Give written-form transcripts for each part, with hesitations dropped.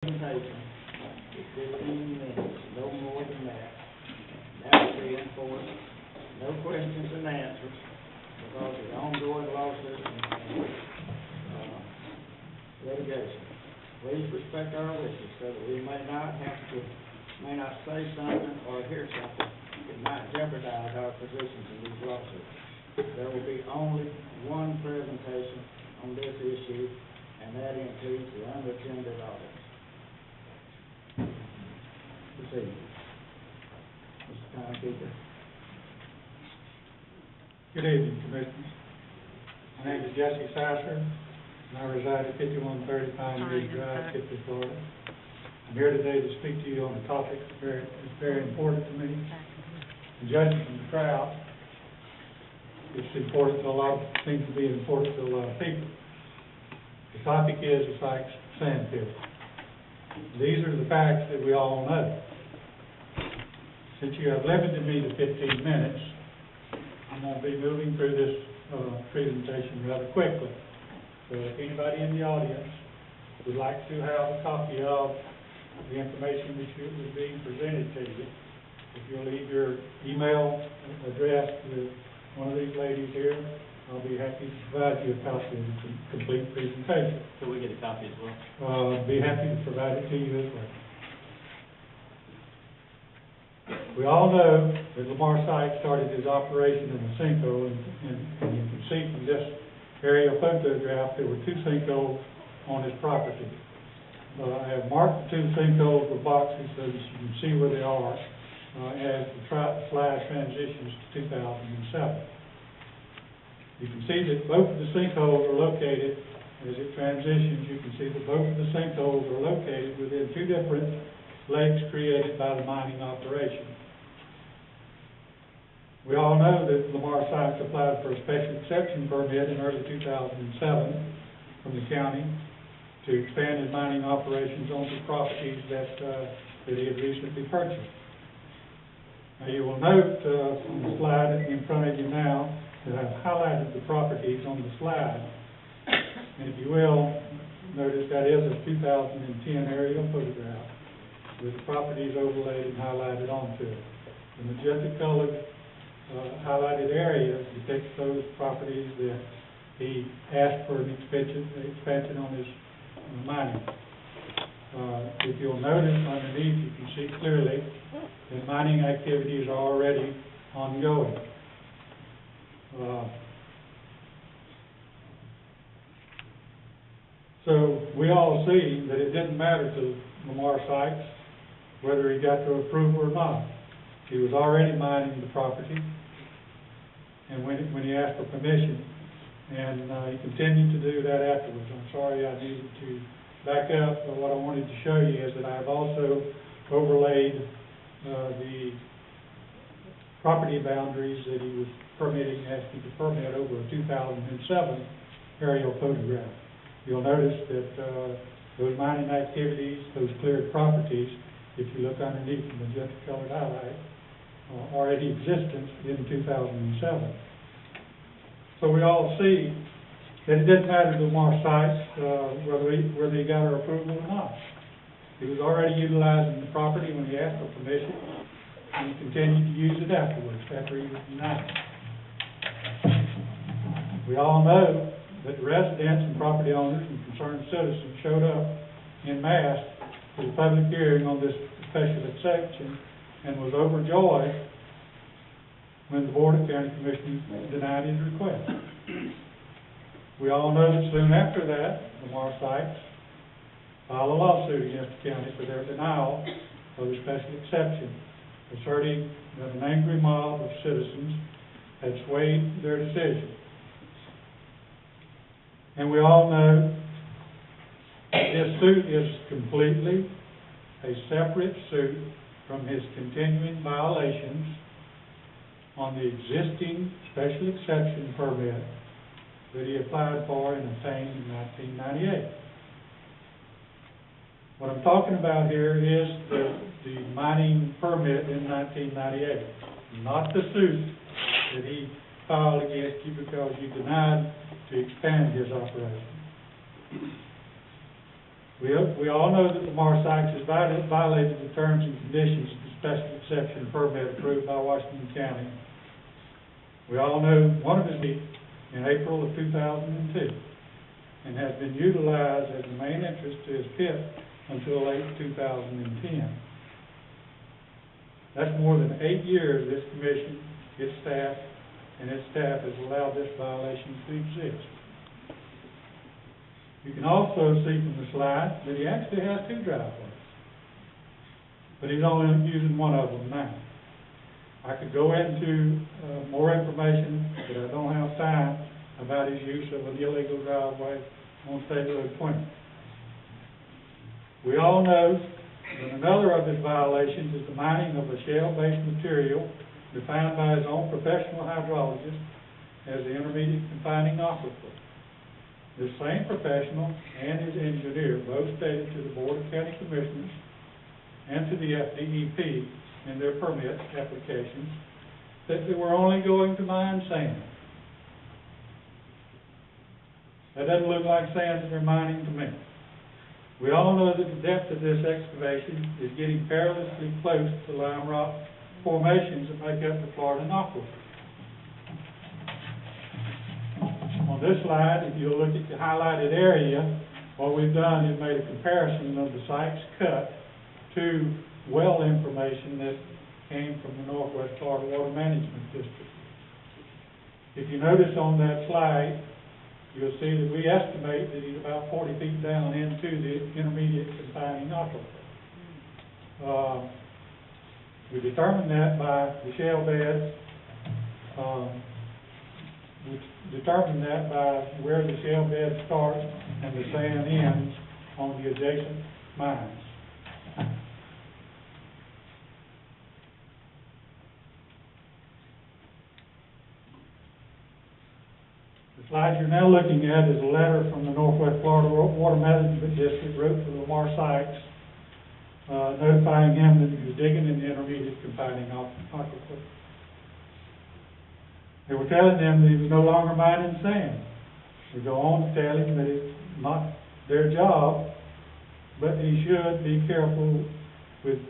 presentation, it's 15 minutes, no more than that. That will be enforced, no questions and answers, because of the ongoing lawsuit and litigation. Please respect our wishes so that we may not say something or hear something that might jeopardize our positions in these lawsuits. There will be only one presentation on this issue, and that includes the unattended audits. Proceed. Mr. Timekeeper. Good evening, Commissioners. My name is Jesse Sasser, and I reside at 5130 Pine Ridge Drive, Kipling, Florida. I'm here today to speak to you on a topic that's very important to me. And judging from the crowd, it's important to a lot, seems to be important to a lot of people. The topic is the Sykes sand pit. These are the facts that we all know. Since you have limited me to 15 minutes, I'm going to be moving through this presentation rather quickly. So if anybody in the audience would like to have a copy of the information that is being presented to you, if you'll leave your email address with one of these ladies here, I'll be happy to provide you a copy of the complete presentation. So we get a copy as well? Be happy to provide it to you as well. We all know that Lamar Sykes started his operation in a sinkhole, and you can see from this aerial photograph there were two sinkholes on his property. I have marked the two sinkholes with boxes so that you can see where they are as the slide transitions to 2007. You can see that both of the sinkholes are located, as it transitions, you can see that both of the sinkholes are located within two different lakes created by the mining operation. We all know that Lamar Sykes applied for a special exception permit in early 2007 from the county to expand his mining operations onto properties that he had recently purchased. Now you will note on the slide in front of you now that I've highlighted the properties on the slide. And if you will, notice that is a 2010 aerial photograph with the properties overlaid and highlighted onto it. The magenta colored highlighted area depicts those properties that he asked for an expansion on his mining. If you'll notice underneath, you can see clearly that mining activities are already ongoing. So we all see that it didn't matter to Lamar Sykes whether he got the approval or not. He was already mining the property, and when he asked for permission, and he continued to do that afterwards. I'm sorry I needed to back up, but what I wanted to show you is that I have also overlaid the property boundaries that he was asking to permit over a 2007 aerial photograph. You'll notice that those mining activities, those cleared properties, if you look underneath the magenta colored highlight, are in existence in 2007. So we all see that it didn't matter to Lamar Sykes whether he got our approval or not. He was already utilizing the property when he asked for permission, and he continued to use it afterwards, after he was denied. We all know that the residents and property owners and concerned citizens showed up en masse for the public hearing on this special exception and was overjoyed when the Board of County Commissioners denied his request. We all know that soon after that, Lamar Sykes filed a lawsuit against the county for their denial of the special exception, asserting that an angry mob of citizens had swayed their decision. And we all know that this suit is completely a separate suit from his continuing violations on the existing special exception permit that he applied for and obtained in 1998. What I'm talking about here is the mining permit in 1998, not the suit that he filed against you because you denied to expand his operation. We all know that Lamar Sykes has violated the terms and conditions of the special exception permit approved by Washington County. We all know one of his deeds in April of 2002 and has been utilized as the main entrance to his pit until late 2010. That's more than 8 years this commission, its staff has allowed this violation to exist. You can also see from the slide that he actually has 2 driveways, but he's only using one of them now. I could go into more information, but I don't have time about his use of an illegal driveway on State Road 20. We all know that another of his violations is the mining of a shale-based material defined by his own professional hydrologist as the intermediate confining aquifer. This same professional and his engineer both stated to the Board of County Commissioners and to the FDEP in their permit applications that they were only going to mine sand. That doesn't look like sand that they're mining to me. We all know that the depth of this excavation is getting perilously close to lime rock formations that make up the Florida aquifer. On this slide, if you look at the highlighted area, what we've done is made a comparison of the Sykes cut to well information that came from the Northwest Florida Water Management District. If you notice on that slide, you'll see that we estimate that he's about 40 feet down into the intermediate confining aquifer. We determined that by the shale beds. We determined that by where the shale bed starts and the sand ends on the adjacent mines. The slide you're now looking at is a letter from the Northwest Florida Water Management District wrote to Lamar Sykes, notifying him that he was digging in the intermediate confining aquifer. They were telling him that he was no longer mining sand. They go on to tell him that it's not their job, but he should be careful with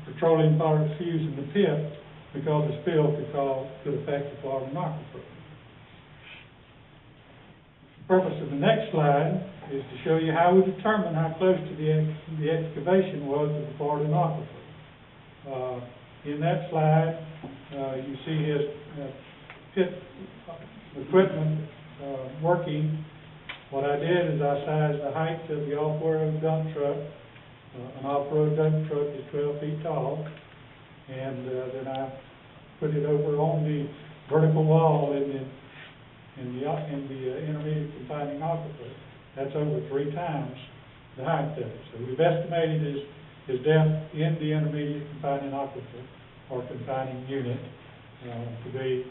petroleum products used in the pit because the spill could affect the Florida aquifer. The purpose of the next slide is to show you how we determine how close to the excavation was to the Florida aquifer. In that slide, you see his pit equipment working. What I did is I sized the height of the off-road dump truck. An off-road dump truck is 12 feet tall, and then I put it over on the vertical wall in the intermediate confining aquifer. That's over 3 times the height of it. So we've estimated his depth in the intermediate confining aquifer or confining unit to be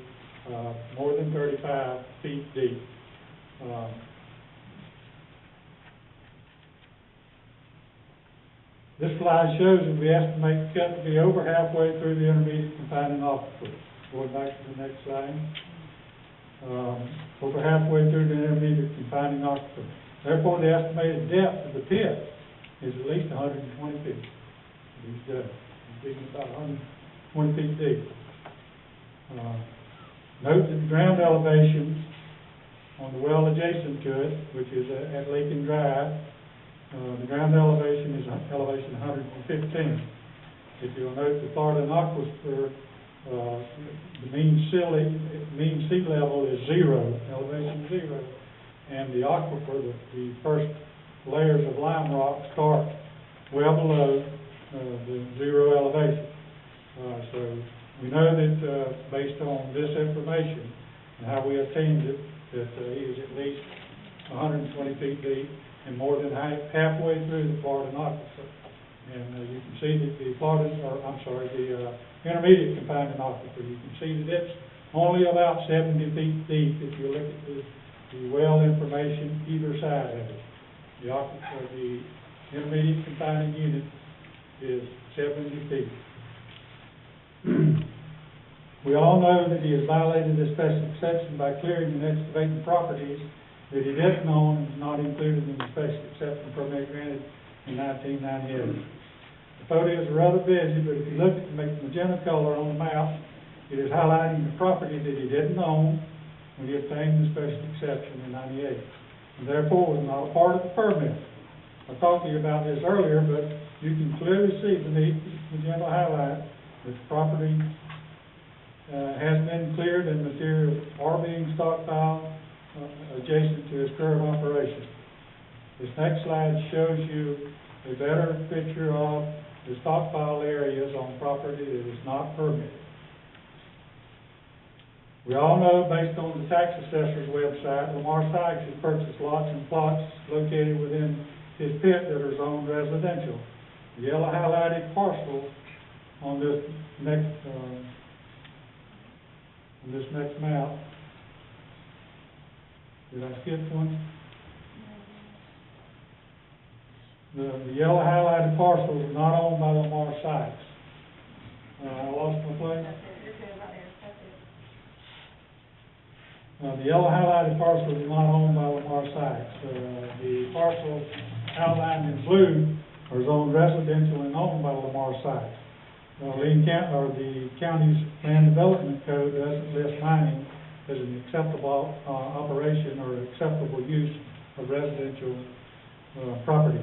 more than 35 feet deep. This slide shows that we estimate the cut to be over halfway through the intermediate confining aquifer. Going back to the next slide. Over halfway through the intermediate confining aquifer. Therefore, the estimated depth of the pit is at least 120 feet. He's digging about 120 feet deep. Note that the ground elevation on the well adjacent to it, which is at Lincoln Drive, the ground elevation is elevation 115. If you'll note the Florida aquifer, the mean sea level is 0, elevation 0, and the aquifer, the first layers of lime rock start well below the 0 elevation. So we know that based on this information and how we obtained it, that he is at least 120 feet deep and more than halfway through the Florida aquifer. And you can see that the intermediate confining aquifer, you can see that it's only about 70 feet deep if you look at the well information either side of it. The aquifer, the intermediate confining unit is 70 feet. We all know that he has violated this special exception by clearing and excavating properties that he didn't own and is not included in the special exception permit granted in 1998. The photos are rather busy, but if you look at the magenta color on the map, it is highlighting the property that he didn't own when he obtained the special exception in 98, and therefore was not a part of the permit. I talked to you about this earlier, but you can clearly see beneath the magenta highlight that the property has been cleared and materials are being stockpiled adjacent to his current operation. This next slide shows you a better picture of the stockpile areas on property that is not permitted. We all know, based on the tax assessor's website, Lamar Sykes has purchased lots and plots located within his pit that are zoned residential. The yellow highlighted parcel on this next map. Did I skip one? The yellow highlighted parcel is not owned by Lamar Sykes. I lost my place. The yellow highlighted parcel is not owned by Lamar Sykes. The parcel outlined in blue are zoned residential and owned by Lamar Sykes. The county's land development code doesn't list mining as an acceptable operation or acceptable use of residential property.